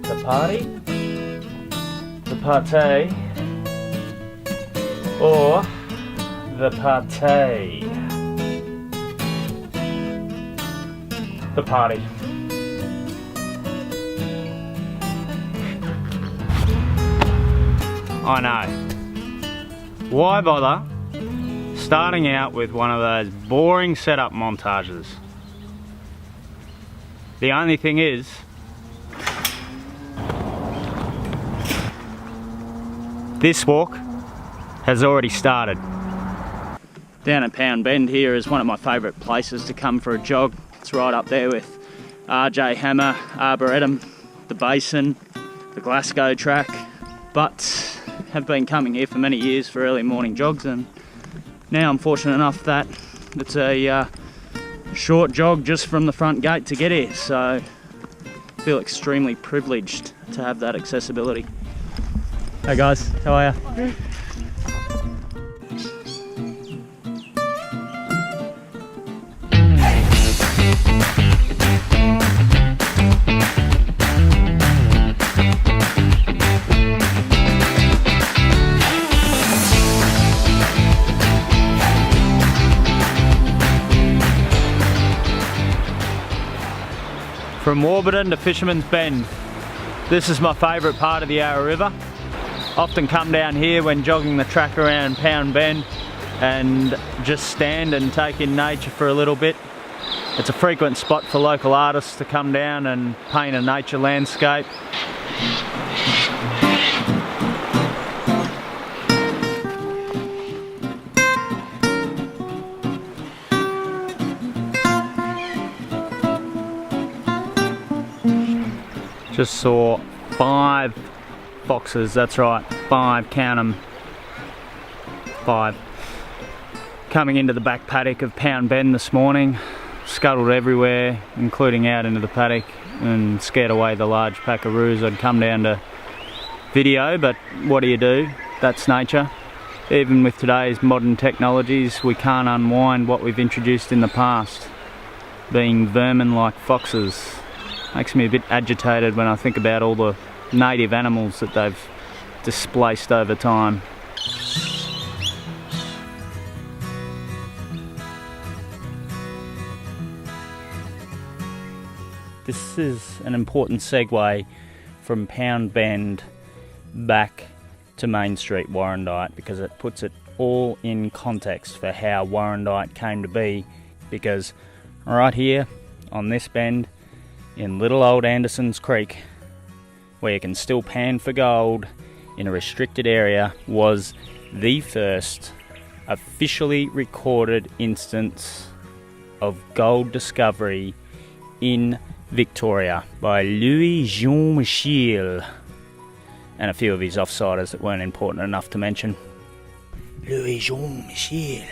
The party, the partay, or the partay. The party. I know. Why bother starting out with one of those boring setup montages? The only thing is, this walk has already started. Down at Pound Bend here is one of my favourite places to come for a jog. It's right up there with RJ Hammer, Arboretum, the Basin, the Glasgow track, but have been coming here for many years for early morning jogs, and now I'm fortunate enough that it's a short jog just from the front gate to get here, so I feel extremely privileged to have that accessibility. Hey guys, how are you? From Warburton to Fisherman's Bend, this is my favourite part of the Yarra River. Often come down here when jogging the track around Pound Bend and just stand and take in nature for a little bit. It's a frequent spot for local artists to come down and paint a nature landscape. Just saw 5 foxes, that's right, 5, count them, 5. Coming into the back paddock of Pound Bend this morning, scuttled everywhere, including out into the paddock, and scared away the large packaroos. I'd come down to video, but what do? That's nature. Even with today's modern technologies, we can't unwind what we've introduced in the past, being vermin like foxes. Makes me a bit agitated when I think about all the native animals that they've displaced over time. This is an important segue from Pound Bend back to Main Street, Warrandyte, because it puts it all in context for how Warrandyte came to be, because right here on this bend in little old Anderson's Creek, where you can still pan for gold in a restricted area, was the first officially recorded instance of gold discovery in Victoria by Louis Jean Michel and a few of his offsiders that weren't important enough to mention. Louis Jean Michel.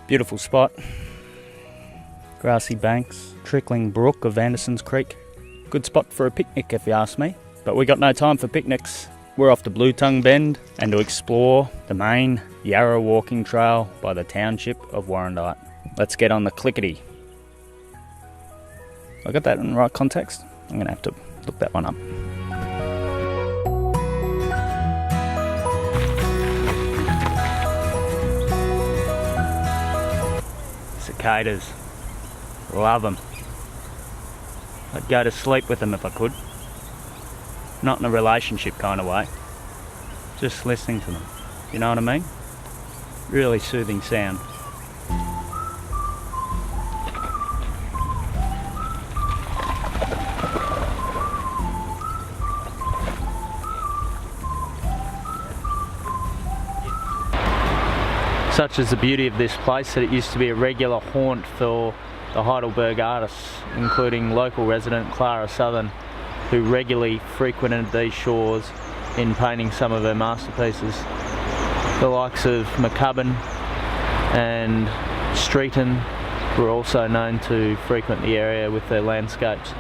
Beautiful spot. Grassy banks, trickling brook of Anderson's Creek. Good spot for a picnic if you ask me. But we got no time for picnics. We're off to Blue Tongue Bend and to explore the main Yarra walking trail by the township of Warrandyte. Let's get on the clickety. I got that in the right context? I'm going to have to look that one up. Cicadas. Love them. I'd go to sleep with them if I could. Not in a relationship kind of way. Just listening to them. You know what I mean? Really soothing sound. Such is the beauty of this place that it used to be a regular haunt for the Heidelberg artists, including local resident Clara Southern, who regularly frequented these shores in painting some of her masterpieces. The likes of McCubbin and Streeton were also known to frequent the area with their landscapes.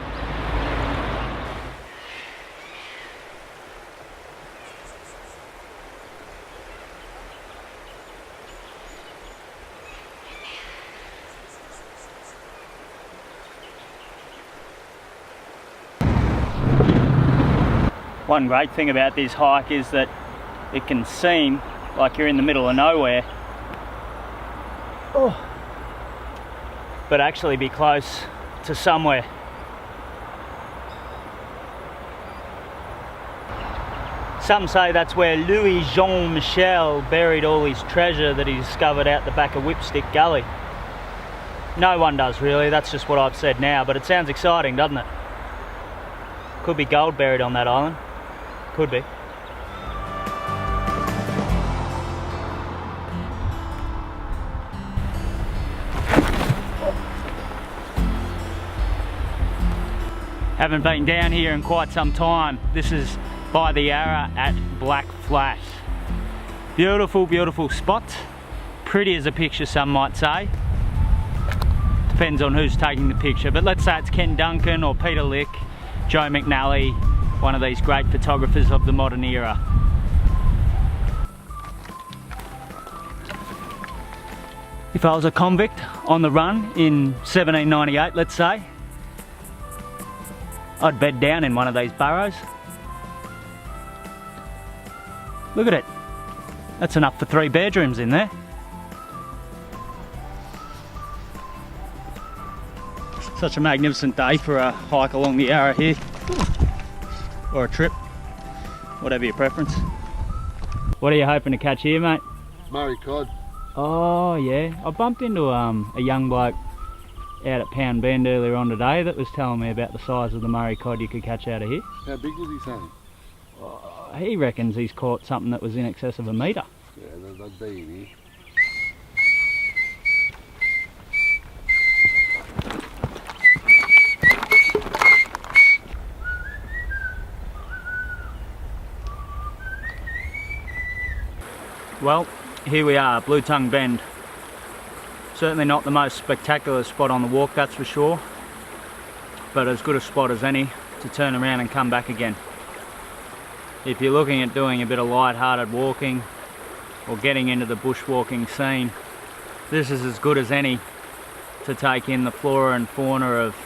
One great thing about this hike is that it can seem like you're in the middle of nowhere, but actually be close to somewhere. Some say that's where Louis Jean Michel buried all his treasure that he discovered out the back of Whipstick Gully. No one does really, that's just what I've said now, but it sounds exciting, doesn't it? Could be gold buried on that island. Could be. Haven't been down here in quite some time. This is by the Yarra at Black Flat. Beautiful, beautiful spot. Pretty as a picture, some might say. Depends on who's taking the picture, but let's say it's Ken Duncan or Peter Lick, Joe McNally, one of these great photographers of the modern era. If I was a convict on the run in 1798, let's say, I'd bed down in one of these burrows. Look at it. That's enough for 3 bedrooms in there. Such a magnificent day for a hike along the Yarra here. Or a trip. Whatever your preference. What are you hoping to catch here, mate? Murray cod. Oh yeah. I bumped into a young bloke out at Pound Bend earlier on today that was telling me about the size of the Murray cod you could catch out of here. How big was he saying? He reckons he's caught something that was in excess of 1 metre. Yeah, they'd be in here. Well, here we are, Blue Tongue Bend. Certainly not the most spectacular spot on the walk, that's for sure, but as good a spot as any to turn around and come back again. If you're looking at doing a bit of light-hearted walking or getting into the bushwalking scene, this is as good as any to take in the flora and fauna of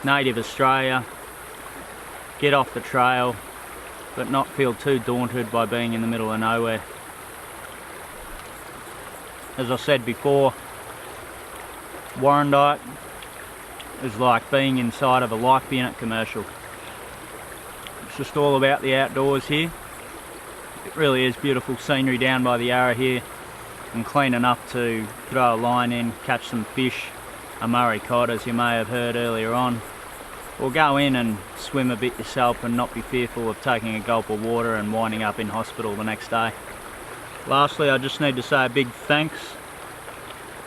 native Australia, get off the trail, but not feel too daunted by being in the middle of nowhere. As I said before, Warrandyte is like being inside of a Life Unit commercial. It's just all about the outdoors here. It really is beautiful scenery down by the Yarra here, and clean enough to throw a line in, catch some fish, a Murray cod as you may have heard earlier on, or go in and swim a bit yourself and not be fearful of taking a gulp of water and winding up in hospital the next day. Lastly, I just need to say a big thanks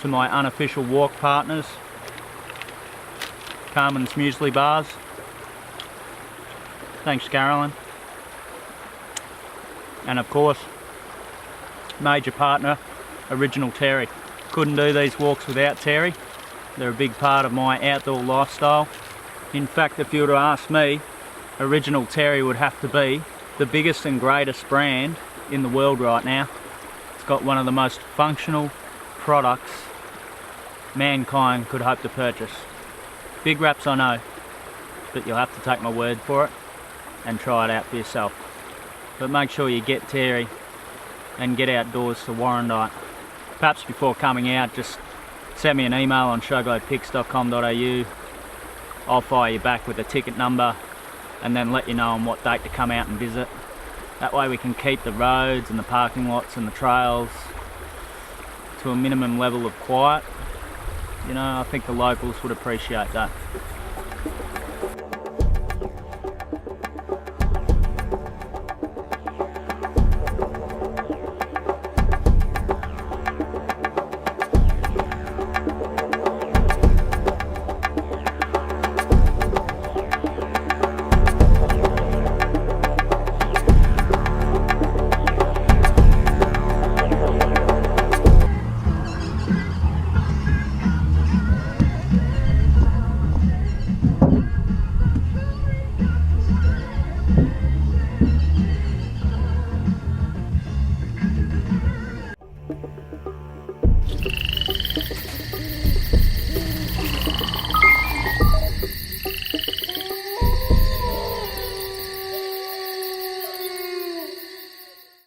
to my unofficial walk partners, Carmen's Muesli Bars. Thanks, Carolyn. And of course, major partner, Original Terry. Couldn't do these walks without Terry. They're a big part of my outdoor lifestyle. In fact, if you were to ask me, Original Terry would have to be the biggest and greatest brand in the world right now. It's got one of the most functional products mankind could hope to purchase. Big raps, I know, but you'll have to take my word for it and try it out for yourself. But make sure you get Terry and get outdoors to Warrandyte. Perhaps before coming out, just send me an email on showglopics.com.au. I'll fire you back with a ticket number and then let you know on what date to come out and visit. That way we can keep the roads and the parking lots and the trails to a minimum level of quiet. You know, I think the locals would appreciate that.